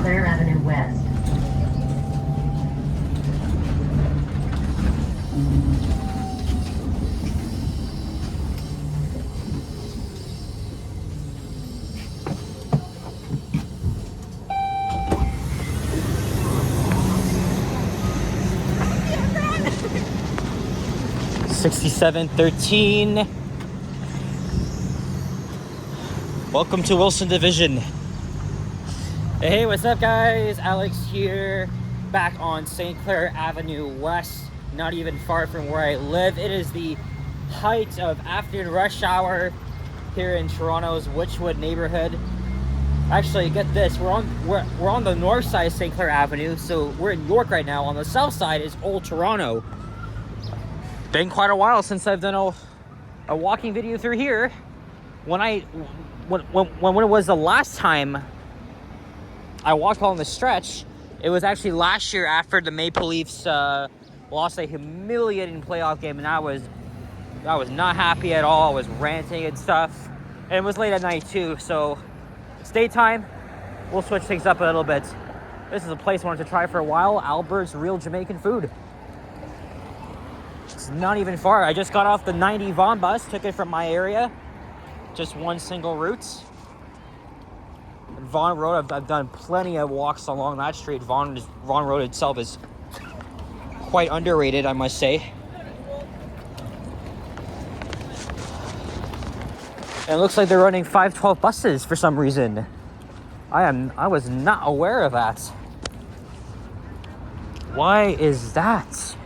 Clair Avenue West. $67.13. Welcome to Wilson Division. Hey, what's up, guys? Alex here, back on St. Clair Avenue West, not even far from where I live. It is the height of afternoon rush hour here in Toronto's Wychwood neighborhood. Actually, get this, we're on the north side of St. Clair Avenue, so we're in York right now. On the south side is Old Toronto. Been quite a while since I've done a walking video through here. When it was the last time I walked along the stretch, it was actually last year after the Maple Leafs lost a humiliating playoff game, and I was not happy at all. I was ranting and stuff, and it was late at night too. So it's daytime. We'll switch things up a little bit. This is a place I wanted to try for a while. Albert's Real Jamaican Food. It's not even far. I just got off the 90 Vaughan bus, took it from my area. Just one single route. Vaughan Road, I've done plenty of walks along that street. Vaughan Road itself is quite underrated, I must say. And it looks like they're running 512 buses for some reason. I was not aware of that. Why is that?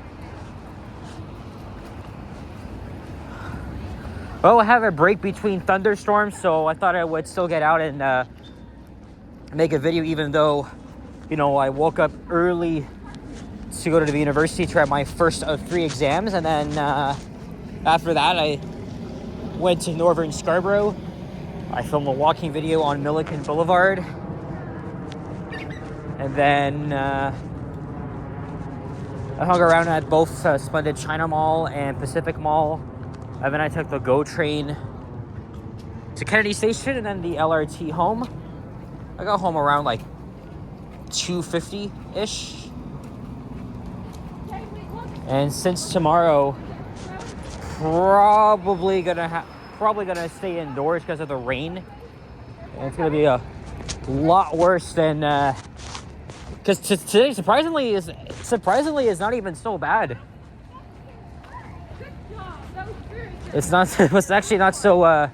Well, I have a break between thunderstorms, so I thought I would still get out and make a video, even though, you know, I woke up early to go to the university to write my first of 3 exams, and then after that I went to Northern Scarborough. I filmed a walking video on Milliken Boulevard, and then I hung around at both Splendid China Mall and Pacific Mall. And then I took the GO train to Kennedy Station and then the LRT home. I got home around like 2:50-ish. And since tomorrow, probably gonna stay indoors because of the rain. And it's gonna be a lot worse than because today surprisingly is not even so bad. It's actually not so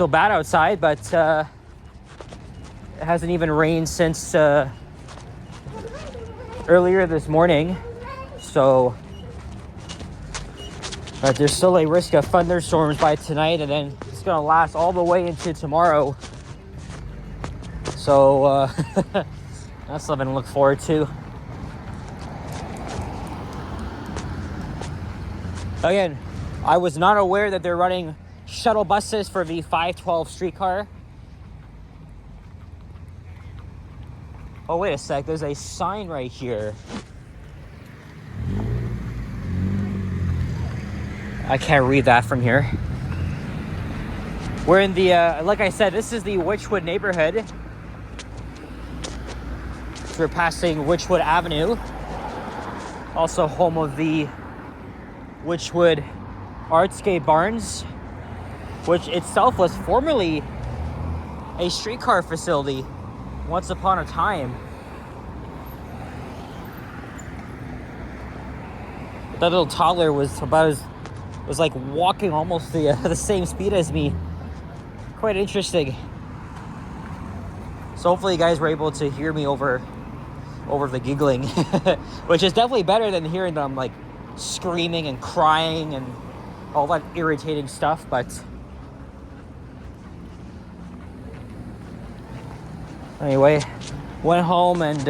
bad outside, but it hasn't even rained since earlier this morning. So but there's still a risk of thunderstorms by tonight, and then it's gonna last all the way into tomorrow. So that's something to look forward to. Again, I was not aware that they're running shuttle buses for the 512 streetcar. Oh, wait a sec. There's a sign right here. I can't read that from here. We're in the, like I said, this is the Wychwood neighborhood. We're passing Wychwood Avenue. Also home of the Wychwood Artscape Barns, which itself was formerly a streetcar facility once upon a time. That little toddler was like walking almost the same speed as me. Quite interesting. So hopefully you guys were able to hear me over the giggling, which is definitely better than hearing them like screaming and crying and all that irritating stuff. But anyway, went home and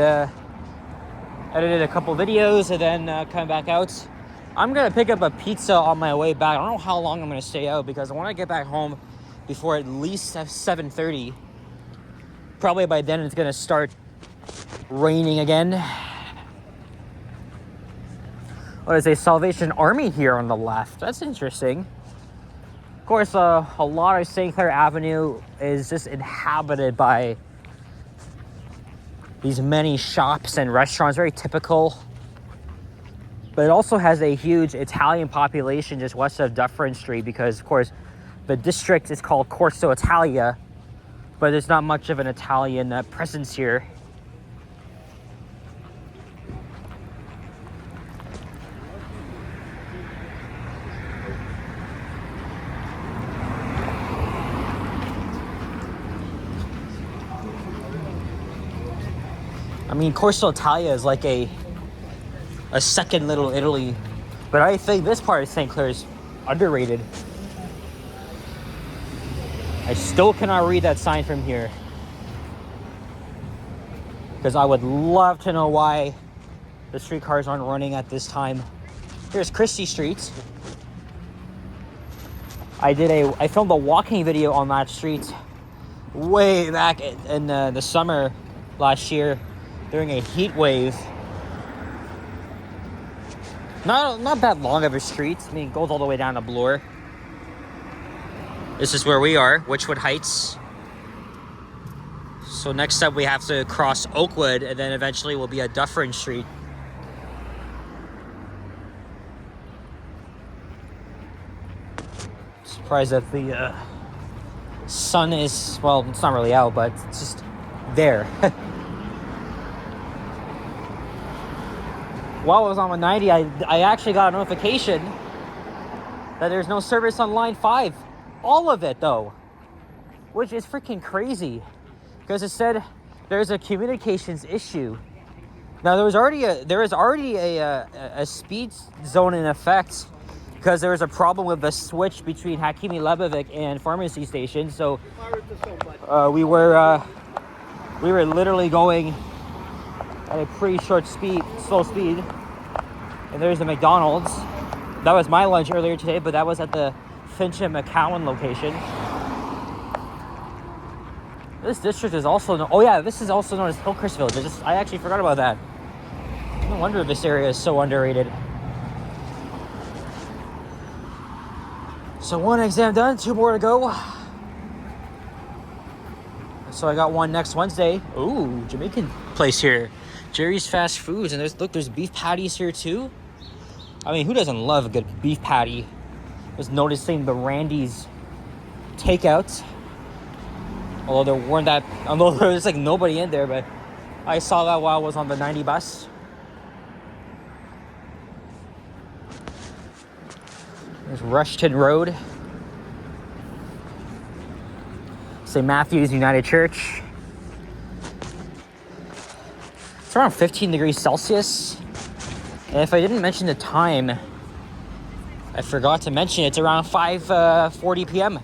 edited a couple videos and then come back out. I'm gonna pick up a pizza on my way back. I don't know how long I'm gonna stay out because I want to get back home before at least 7:30. Probably by then it's gonna start raining again. Oh, there's a Salvation Army here on the left. That's interesting. Of course, a lot of St. Clair Avenue is just inhabited by these many shops and restaurants, very typical. But it also has a huge Italian population just west of Dufferin Street because, of course, the district is called Corso Italia, but there's not much of an Italian presence here. I mean, Corso Italia is like a second Little Italy, but I think this part of St. Clair is underrated. I still cannot read that sign from here because I would love to know why the streetcars aren't running at this time. Here's Christie Street. I filmed a walking video on that street way back in the summer last year during a heat wave. Not that long of a street. I mean, it goes all the way down to Bloor. This is where we are, Wychwood Heights. So next up we have to cross Oakwood, and then eventually we'll be at Dufferin Street. Surprised that the sun is, well, it's not really out, but it's just there. While I was on the 90, I actually got a notification that there's no service on line 5. All of it, though, which is freaking crazy because it said there's a communications issue. Now, there is already a speed zone in effect because there was a problem with the switch between Hakimi Lebovic and Pharmacy Station. So we were literally going at a pretty slow speed. And there's the McDonald's. That was my lunch earlier today, but that was at the Finch and McCowan location. This district is also this is also known as Hillcrest Village. I actually forgot about that. No wonder this area is so underrated. So one exam done, 2 more to go. So I got one next Wednesday. Ooh, Jamaican place here. Jerry's Fast Foods, and there's beef patties here too. I mean, who doesn't love a good beef patty? I was noticing the Randy's takeouts. Although there was like nobody in there, but I saw that while I was on the 90 bus. There's Rushton Road. St. Matthew's United Church. It's around 15 degrees Celsius. And if I didn't mention the time, I forgot to mention it's around 5:40 p.m.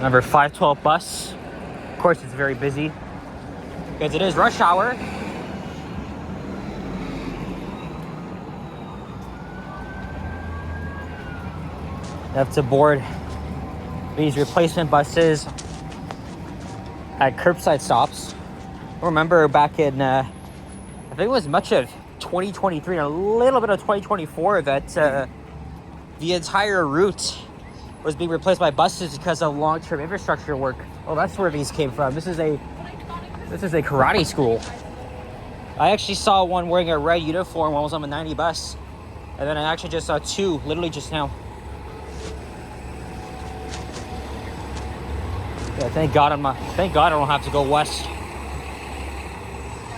Number 512 bus. Of course, it's very busy because it is rush hour. You have to board these replacement buses at curbside stops. I remember back in, I think it was much of 2023 and a little bit of 2024 that the entire route was being replaced by buses because of long-term infrastructure work. Oh, that's where these came from. This is a karate school. I actually saw one wearing a red uniform while I was on the 90 bus, and then I actually just saw 2 literally just now. Yeah, thank God I don't have to go west.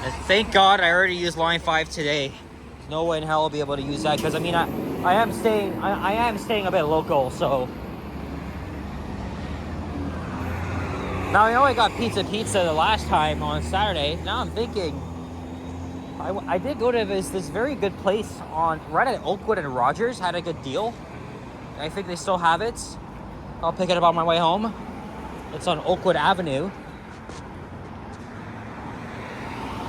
And thank God I already used line 5 today. There's no way in hell I'll be able to use that because I mean I am staying a bit local, so. Now I know I got pizza the last time on Saturday. Now I'm thinking I did go to this very good place right at Oakwood and Rogers, had a good deal. I think they still have it. I'll pick it up on my way home. It's on Oakwood Avenue.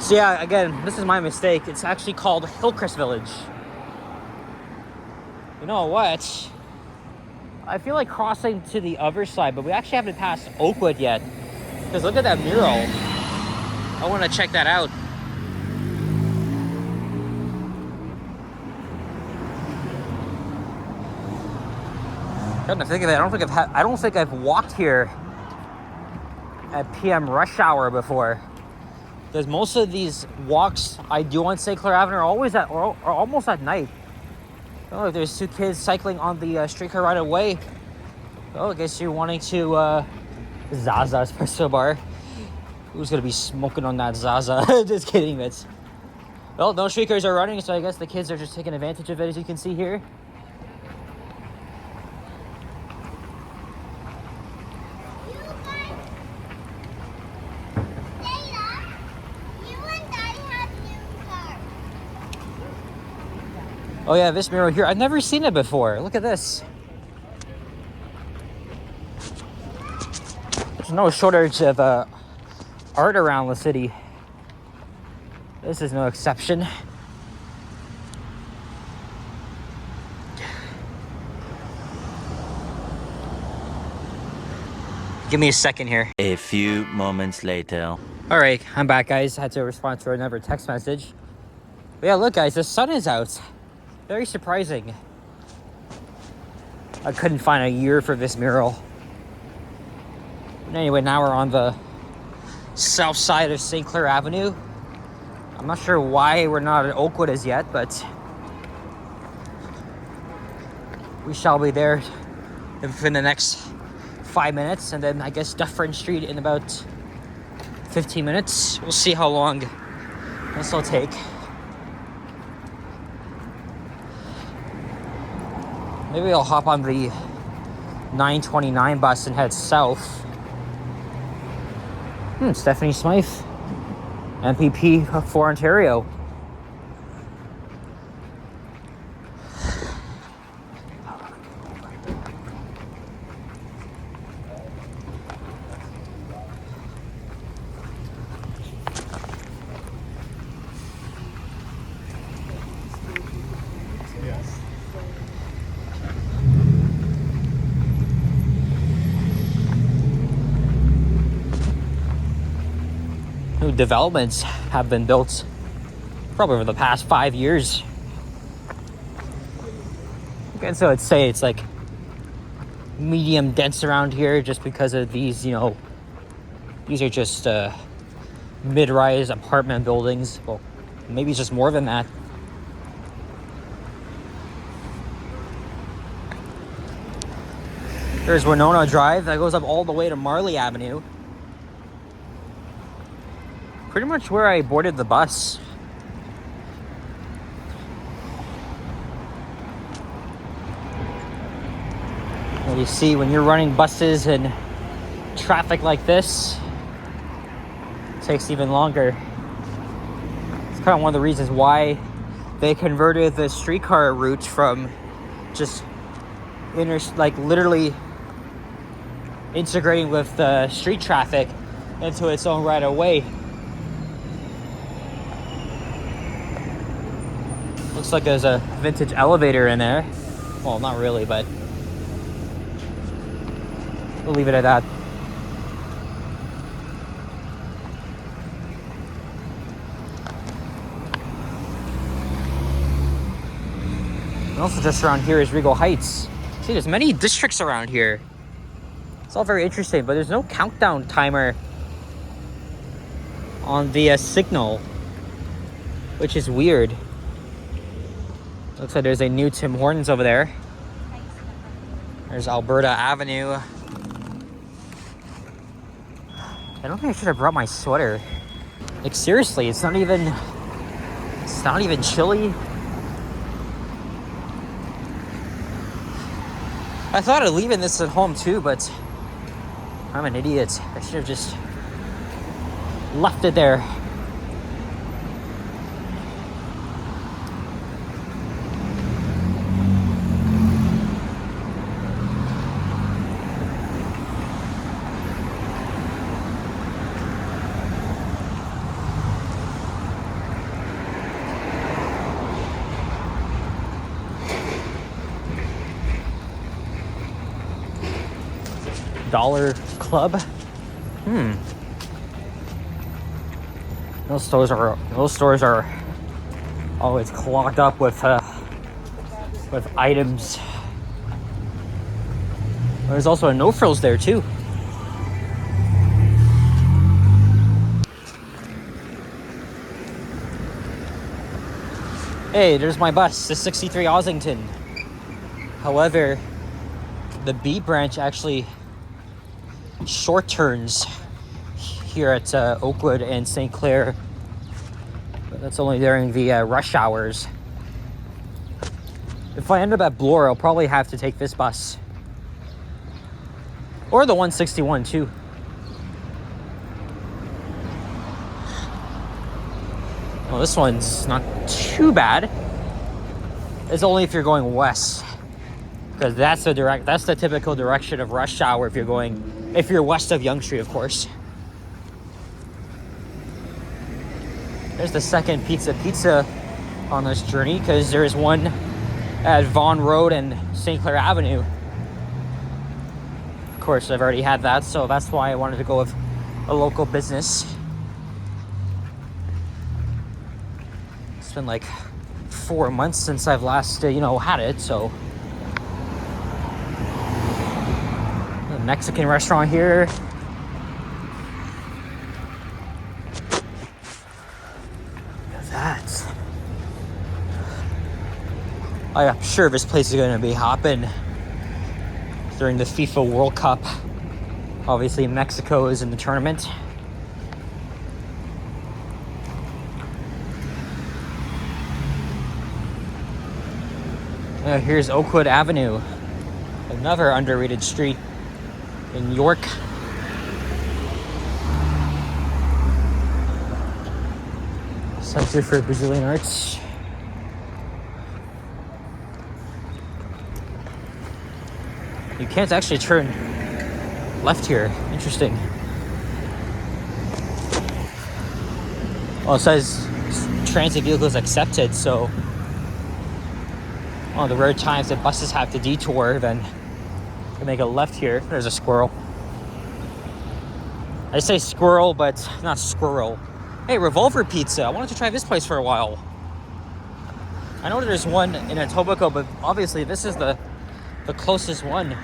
So yeah, again, this is my mistake. It's actually called Hillcrest Village. You know what? I feel like crossing to the other side, but we actually haven't passed Oakwood yet. Because look at that mural. I want to check that out. Come to think of it, I don't think I've walked here at PM rush hour before. Because most of these walks I do on St. Clair Avenue are almost at night. Oh, there's two kids cycling on the streetcar right away. Oh, I guess you're wanting to Zaza espresso bar. Who's gonna be smoking on that Zaza? Just kidding, it's... Well, no streetcars are running, so I guess the kids are just taking advantage of it, as you can see here. Oh yeah, this mural here, I've never seen it before. Look at this. There's no shortage of art around the city. This is no exception. Give me a second here. A few moments later. All right, I'm back, guys. I had to respond to another text message. But yeah, look, guys, the sun is out. Very surprising. I couldn't find a year for this mural. But anyway, now we're on the south side of St. Clair Avenue. I'm not sure why we're not at Oakwood as yet, but we shall be there within the next 5 minutes, and then I guess Dufferin Street in about 15 minutes. We'll see how long this will take. Maybe I'll hop on the 929 bus and head south. Stephanie Smythe, MPP for Ontario. New developments have been built probably over the past 5 years. And so I'd say it's like medium dense around here just because of these, you know, these are just mid-rise apartment buildings. Well, maybe it's just more than that. There's Winona Drive that goes up all the way to Marley Avenue. Pretty much where I boarded the bus. And you see, when you're running buses in traffic like this, it takes even longer. It's kind of one of the reasons why they converted the streetcar route from just literally integrating with the street traffic into its own right of way. Looks like there's a vintage elevator in there. Well, not really, but we'll leave it at that. And also just around here is Regal Heights. See, there's many districts around here. It's all very interesting, but there's no countdown timer on the signal, which is weird. Looks like there's a new Tim Hortons over there. There's Alberta Avenue. I don't think I should have brought my sweater. Like, seriously, it's not even chilly. I thought of leaving this at home too, but I'm an idiot. I should have just left it there. Dollar Club. Those stores are always clogged up with items. There's also a No Frills there too. Hey, there's my bus, the 63 Ossington. However, the B branch actually short turns here at Oakwood and St. Clair. But that's only during the rush hours. If I end up at Bloor, I'll probably have to take this bus. Or the 161 too. Well, this one's not too bad. It's only if you're going west, because that's the typical direction of rush hour if you're west of Yonge Street, of course. There's the second pizza on this journey, because there's one at Vaughan Road and St. Clair Avenue. Of course, I've already had that, so that's why I wanted to go with a local business. It's been like 4 months since I've last, had it, so. A Mexican restaurant here. Look at that. I'm sure this place is going to be hopping during the FIFA World Cup. Obviously, Mexico is in the tournament. Here's Oakwood Avenue, another underrated street in York. Center for Brazilian Arts. You can't actually turn left here. Interesting. Well, it says transit vehicles accepted, so on the rare times that buses have to detour, then they make a left here. There's a squirrel. I say squirrel, but not squirrel. Hey, Revolver Pizza. I wanted to try this place for a while. I know there's one in Etobicoke, but obviously this is the closest one.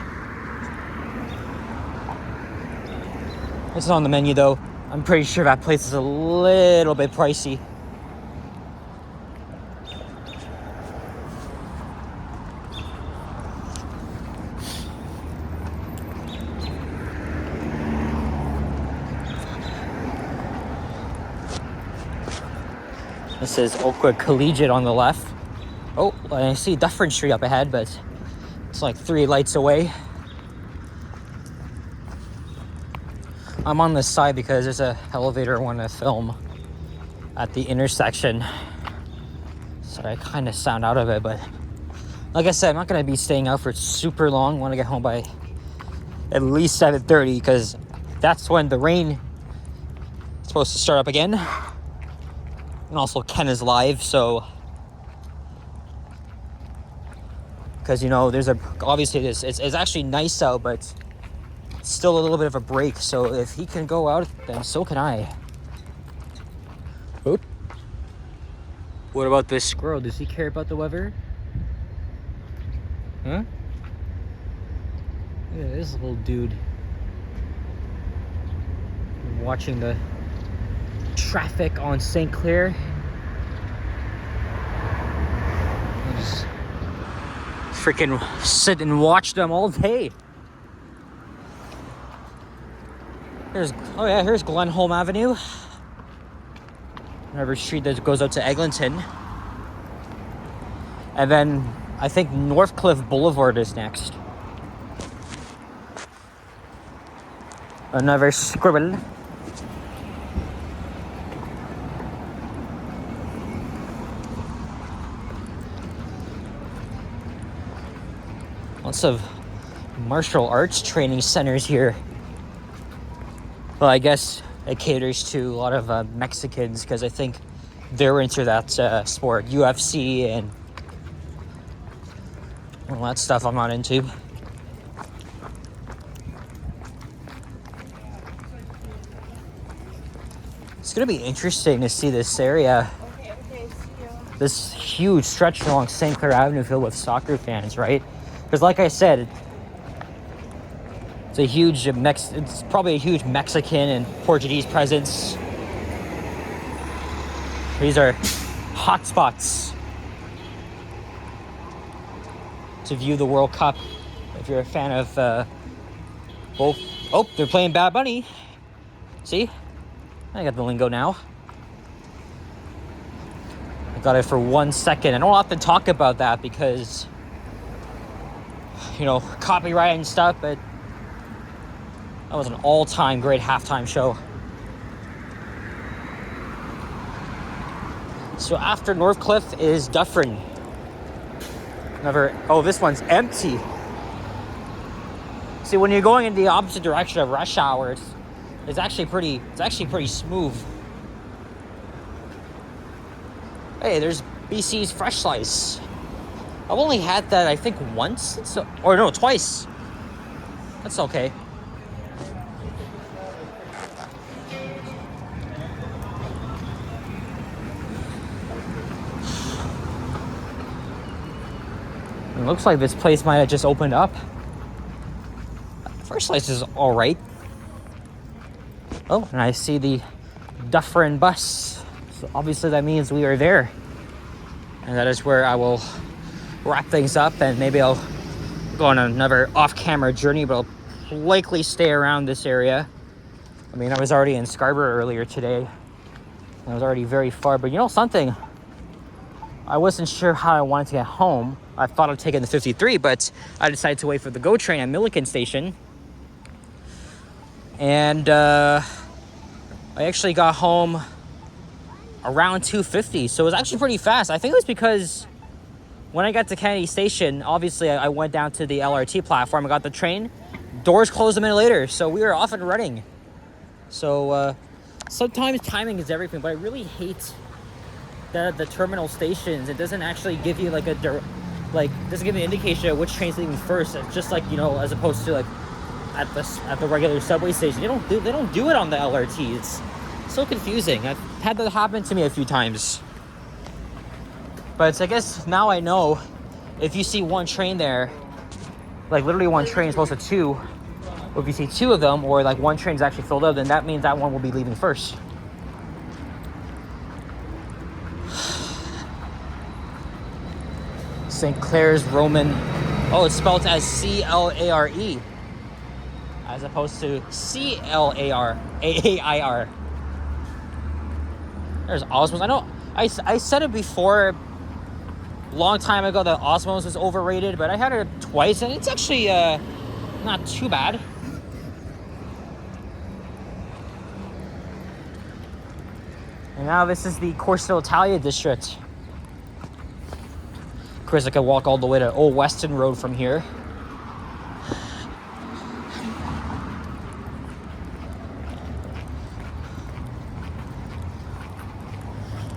This is on the menu though. I'm pretty sure that place is a little bit pricey. This is Oakwood Collegiate on the left. Oh, I see Dufferin Street up ahead, but it's like 3 lights away. I'm on this side because there's a elevator I want to film at the intersection. So I kind of sound out of it, but like I said, I'm not going to be staying out for super long. I want to get home by at least 7:30 because that's when the rain is supposed to start up again. And also Ken is live, so because there's obviously it's actually nice out, but it's still a little bit of a break. So if he can go out, then so can I. Oop. What about this squirrel? Does he care about the weather? Huh? Look at this little dude watching the traffic on St. Clair. I'll just freaking sit and watch them all day. Here's Glenholm Avenue. Another street that goes out to Eglinton. And then I think Northcliffe Boulevard is next. Another scribble. Lots of martial arts training centers here. Well, I guess it caters to a lot of Mexicans because I think they're into that sport, UFC and all that stuff I'm not into. It's going to be interesting to see this area. This huge stretch along St. Clair Avenue filled with soccer fans, right? Because like I said, It's probably a huge Mexican and Portuguese presence. These are hot spots to view the World Cup. If you're a fan of both. Oh, they're playing Bad Bunny. See? I got the lingo now. I got it for 1 second. I don't often talk about that because, you know, copyright and stuff, but that was an all-time great halftime show. So after Northcliffe is Dufferin. Oh, this one's empty. See, when you're going in the opposite direction of rush hour, it's actually pretty smooth. Hey, there's BC's Fresh Slice. I've only had that, I think, once, or no, twice. That's okay. It looks like this place might have just opened up. First Slice is all right. Oh, and I see the Dufferin bus. So obviously that means we are there. And that is where I will wrap things up, and maybe I'll go on another off-camera journey, but I'll likely stay around this area. I mean, I was already in Scarborough earlier today. I was already very far, but you know something? I wasn't sure how I wanted to get home. I thought I'd taken the 53, but I decided to wait for the GO train at Milliken Station. And I actually got home around 2:50, so it was actually pretty fast. I think it was because when I got to Kennedy Station, obviously I went down to the LRT platform, I got the train, doors closed a minute later, so we were off and running. So sometimes timing is everything, but I really hate the terminal stations. It doesn't actually give you doesn't give you an indication of which train's leaving first. It's just like, you know, as opposed to like at the regular subway station. They don't do it on the LRT. It's so confusing. I've had that happen to me a few times. But I guess now I know, if you see one train there, like literally one train as opposed to two, or if you see two of them, or like one train's actually filled up, then that means that one will be leaving first. St. Clair's Roman. Oh, it's spelled as Clare as opposed to Clair. There's Osmos. I know I said it before a long time ago that Osmos was overrated, but I had it twice and it's actually not too bad. And now this is the Corso Italia district. Of course, I could walk all the way to Old Weston Road from here.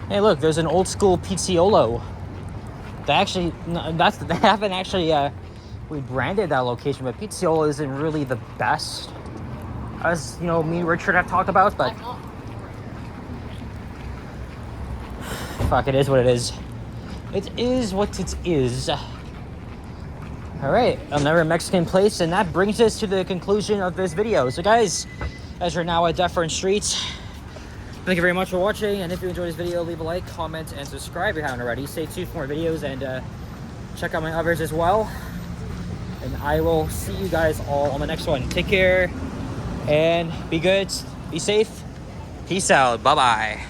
Hey, look, there's an old school Pizzaiolo. They haven't actually rebranded that location, but Pizzaiolo isn't really the best, as you know, me and Richard have talked about. But fuck, it is what it is. It is what it is. All right, another Mexican place, and that brings us to the conclusion of this video. So, guys, as we're now at Dufferin Street, thank you very much for watching, and if you enjoyed this video, leave a like, comment, and subscribe if you haven't already. Stay tuned for more videos, and check out my others as well. And I will see you guys all on the next one. Take care, and be good, be safe. Peace out. Bye-bye.